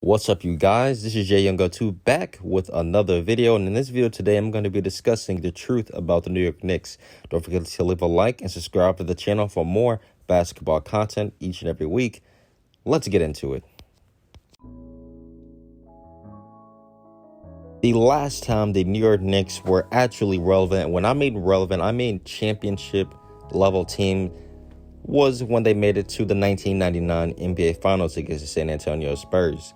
What's up, you guys? This is Jay Young2 back with another video, and in this video today I'm going to be discussing the truth about the New York Knicks. Don't forget to leave a like and subscribe to the channel for more basketball content each and every week. Let's get into it. The last time the New York Knicks were actually relevant, when I mean relevant, I mean championship level team, was when they made it to the 1999 NBA Finals against the San Antonio Spurs.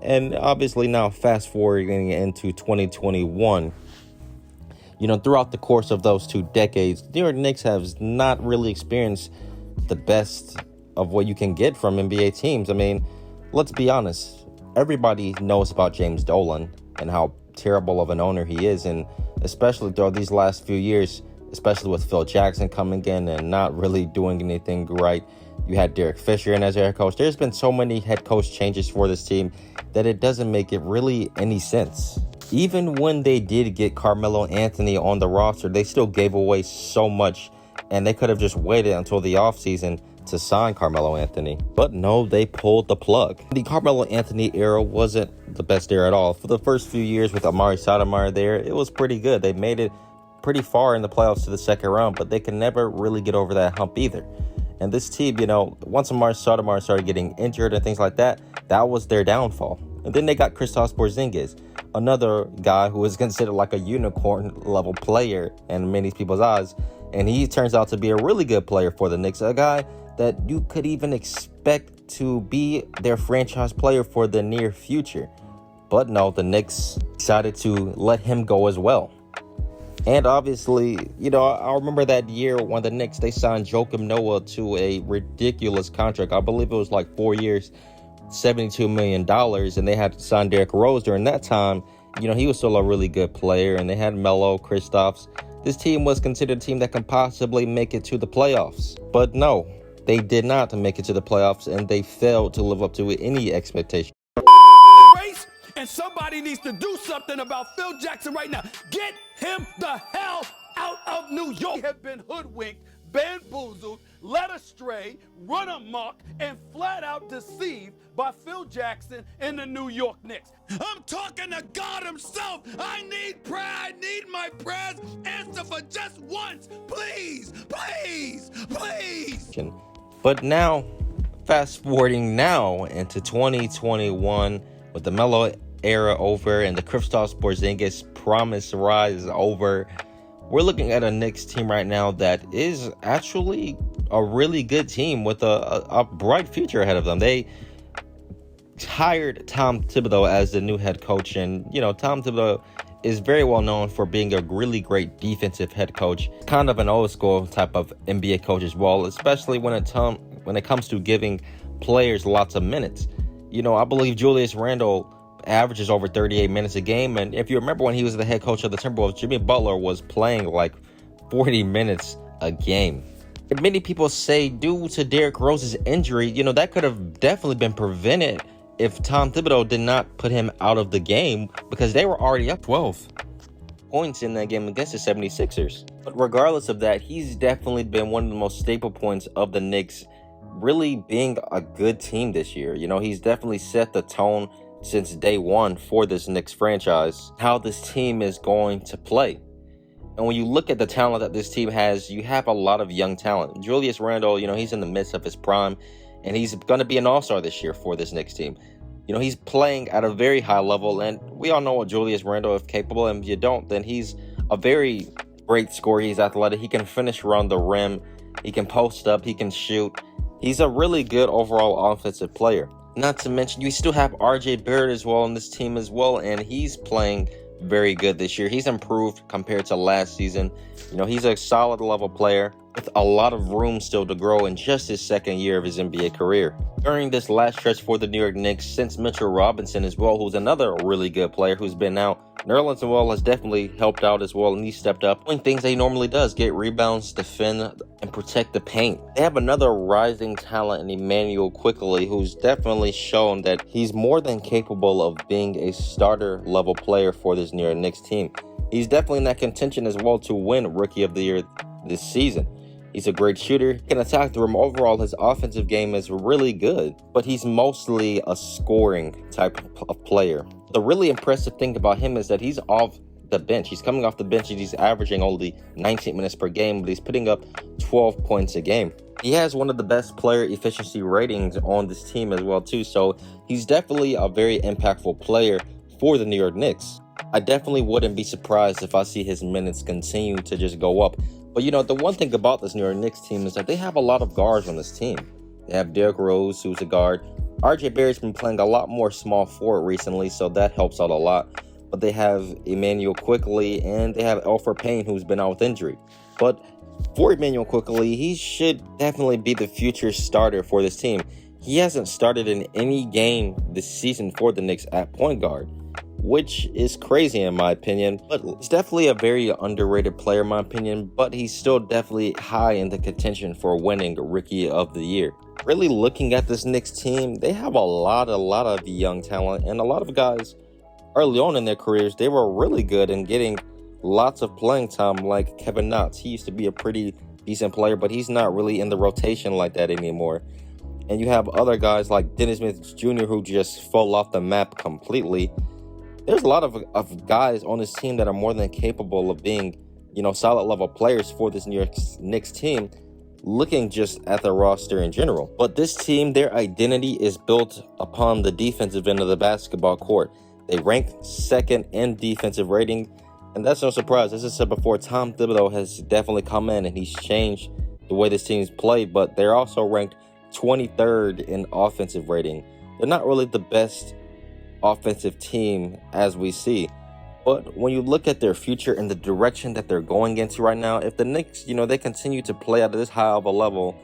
And obviously now fast forwarding into 2021, throughout the course of those 2 decades, the New York Knicks have not really experienced the best of what you can get from NBA teams. I mean, let's be honest. Everybody knows about James Dolan and how terrible of an owner he is. And especially throughout these last few years, especially with Phil Jackson coming in and not really doing anything right. You had Derek Fisher in as head coach. There's been so many head coach changes for this team that it doesn't make it really any sense. Even when they did get Carmelo Anthony on the roster, they still gave away so much, and they could have just waited until the offseason to sign Carmelo Anthony. But no, they pulled the plug. The Carmelo Anthony era wasn't the best era at all. For the first few years with Amari Stoudemire there, it was pretty good. They made it pretty far in the playoffs to the second round, but they could never really get over that hump either. And this team, once Amari Stoudemire started getting injured and things like that, that was their downfall. And then they got Kristaps Porzingis, another guy who is considered like a unicorn level player in many people's eyes. And he turns out to be a really good player for the Knicks, a guy that you could even expect to be their franchise player for the near future. But no, the Knicks decided to let him go as well. And obviously, I remember that year when the Knicks, they signed Joakim Noah to a ridiculous contract. I believe it was like 4 years, $72 million. And they had to sign Derrick Rose during that time. He was still a really good player. And they had Melo, Kristaps. This team was considered a team that can possibly make it to the playoffs. But no, they did not make it to the playoffs. And they failed to live up to any expectation. And somebody needs to do something about Phil Jackson right now. Get him the hell out of New York. We have been hoodwinked, bamboozled, led astray, run amok, and flat out deceived by Phil Jackson and the New York Knicks. I'm talking to God himself. I need prayer. I need my prayers answered for just once. Please, please, please. But now, fast forwarding now into 2021, with the Melo era over and the Kristaps Porzingis promise rise over, we're looking at a Knicks team right now that is actually a really good team with a bright future ahead of them. They hired Tom Thibodeau as the new head coach, and Tom Thibodeau is very well known for being a really great defensive head coach, kind of an old school type of NBA coach as well, especially when it comes to giving players lots of minutes. I believe Julius Randle averages over 38 minutes a game. And if you remember when he was the head coach of the Timberwolves, Jimmy Butler was playing like 40 minutes a game. And many people say due to Derrick Rose's injury, that could have definitely been prevented if Tom Thibodeau did not put him out of the game, because they were already up 12 points in that game against the 76ers. But regardless of that, he's definitely been one of the most staple points of the Knicks really being a good team this year. He's definitely set the tone since day one for this Knicks franchise, how this team is going to play. And when you look at the talent that this team has, you have a lot of young talent. Julius Randle, he's in the midst of his prime, and he's going to be an all-star this year for this Knicks team. He's playing at a very high level, and we all know what Julius Randle is capable, and if you don't, then he's a very great scorer. He's athletic. He can finish around the rim. He can post up. He can shoot. He's a really good overall offensive player. Not to mention, you still have RJ Barrett as well on this team as well, and he's playing very good this year. He's improved compared to last season. He's a solid level player with a lot of room still to grow in just his second year of his NBA career. During this last stretch for the New York Knicks, since Mitchell Robinson as well, who's another really good player who's been out, Nerlens Noel has definitely helped out as well, and he stepped up doing things that he normally does: get rebounds, defend, and protect the paint. They have another rising talent in Emmanuel Quickley, who's definitely shown that he's more than capable of being a starter level player for this New York Knicks team. He's definitely in that contention as well to win Rookie of the Year this season. He's a great shooter. He can attack the rim. Overall, his offensive game is really good, but he's mostly a scoring type of player. The really impressive thing about him is that he's off the bench. He's coming off the bench and he's averaging only 19 minutes per game, but he's putting up 12 points a game. He has one of the best player efficiency ratings on this team as well too, so he's definitely a very impactful player for the New York Knicks. I definitely wouldn't be surprised if I see his minutes continue to just go up. But the one thing about this New York Knicks team is that they have a lot of guards on this team. They have Derrick Rose, who's a guard. RJ Barrett's been playing a lot more small forward recently, so that helps out a lot. But they have Emmanuel Quickley, and they have Elfrid Payne, who's been out with injury. But for Emmanuel Quickley, he should definitely be the future starter for this team. He hasn't started in any game this season for the Knicks at point guard, which is crazy in my opinion. But he's definitely a very underrated player in my opinion, but he's still definitely high in the contention for winning Rookie of the Year. Really looking at this Knicks team, they have a lot of young talent, and a lot of guys early on in their careers, they were really good in getting lots of playing time, like Kevin Knox. He used to be a pretty decent player, but he's not really in the rotation like that anymore. And you have other guys like Dennis Smith Jr. who just fell off the map completely. There's a lot of guys on this team that are more than capable of being, solid level players for this New York Knicks team, looking just at the roster in general. But this team, their identity is built upon the defensive end of the basketball court. They rank second in defensive rating, and that's no surprise. As I said before, Tom Thibodeau has definitely come in and he's changed the way this team's played, but they're also ranked 23rd in offensive rating. They're not really the best offensive team as we see, but when you look at their future and the direction that they're going into right now, if the Knicks, they continue to play at this high of a level,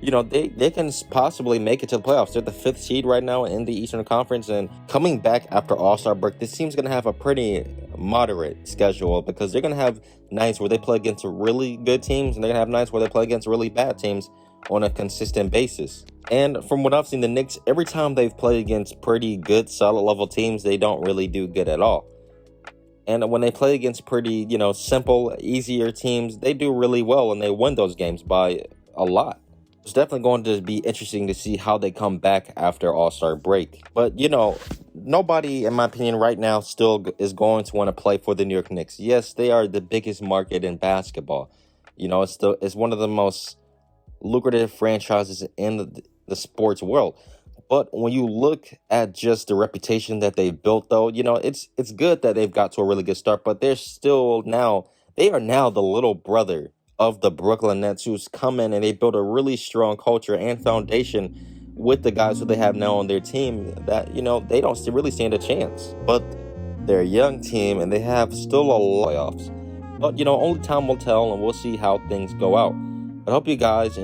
they can possibly make it to the playoffs. They're the 5th seed right now in the Eastern Conference, and coming back after All-Star break, this team's going to have a pretty moderate schedule because they're going to have nights where they play against really good teams, and they're going to have nights where they play against really bad teams on a consistent basis. And from what I've seen, the Knicks, every time they've played against pretty good, solid level teams, they don't really do good at all. And when they play against pretty, simple, easier teams, they do really well, and they win those games by a lot. It's definitely going to be interesting to see how they come back after All-Star break. But, nobody, in my opinion, right now still is going to want to play for the New York Knicks. Yes, they are the biggest market in basketball. It's one of the most lucrative franchises in the sports world. But when you look at just the reputation that they've built, though, it's good that they've got to a really good start, but they are now the little brother of the Brooklyn Nets, who's come in and they built a really strong culture and foundation with the guys who they have now on their team that, they don't really stand a chance. But they're a young team and they have still a playoffs. But, only time will tell, and we'll see how things go out. I hope you guys...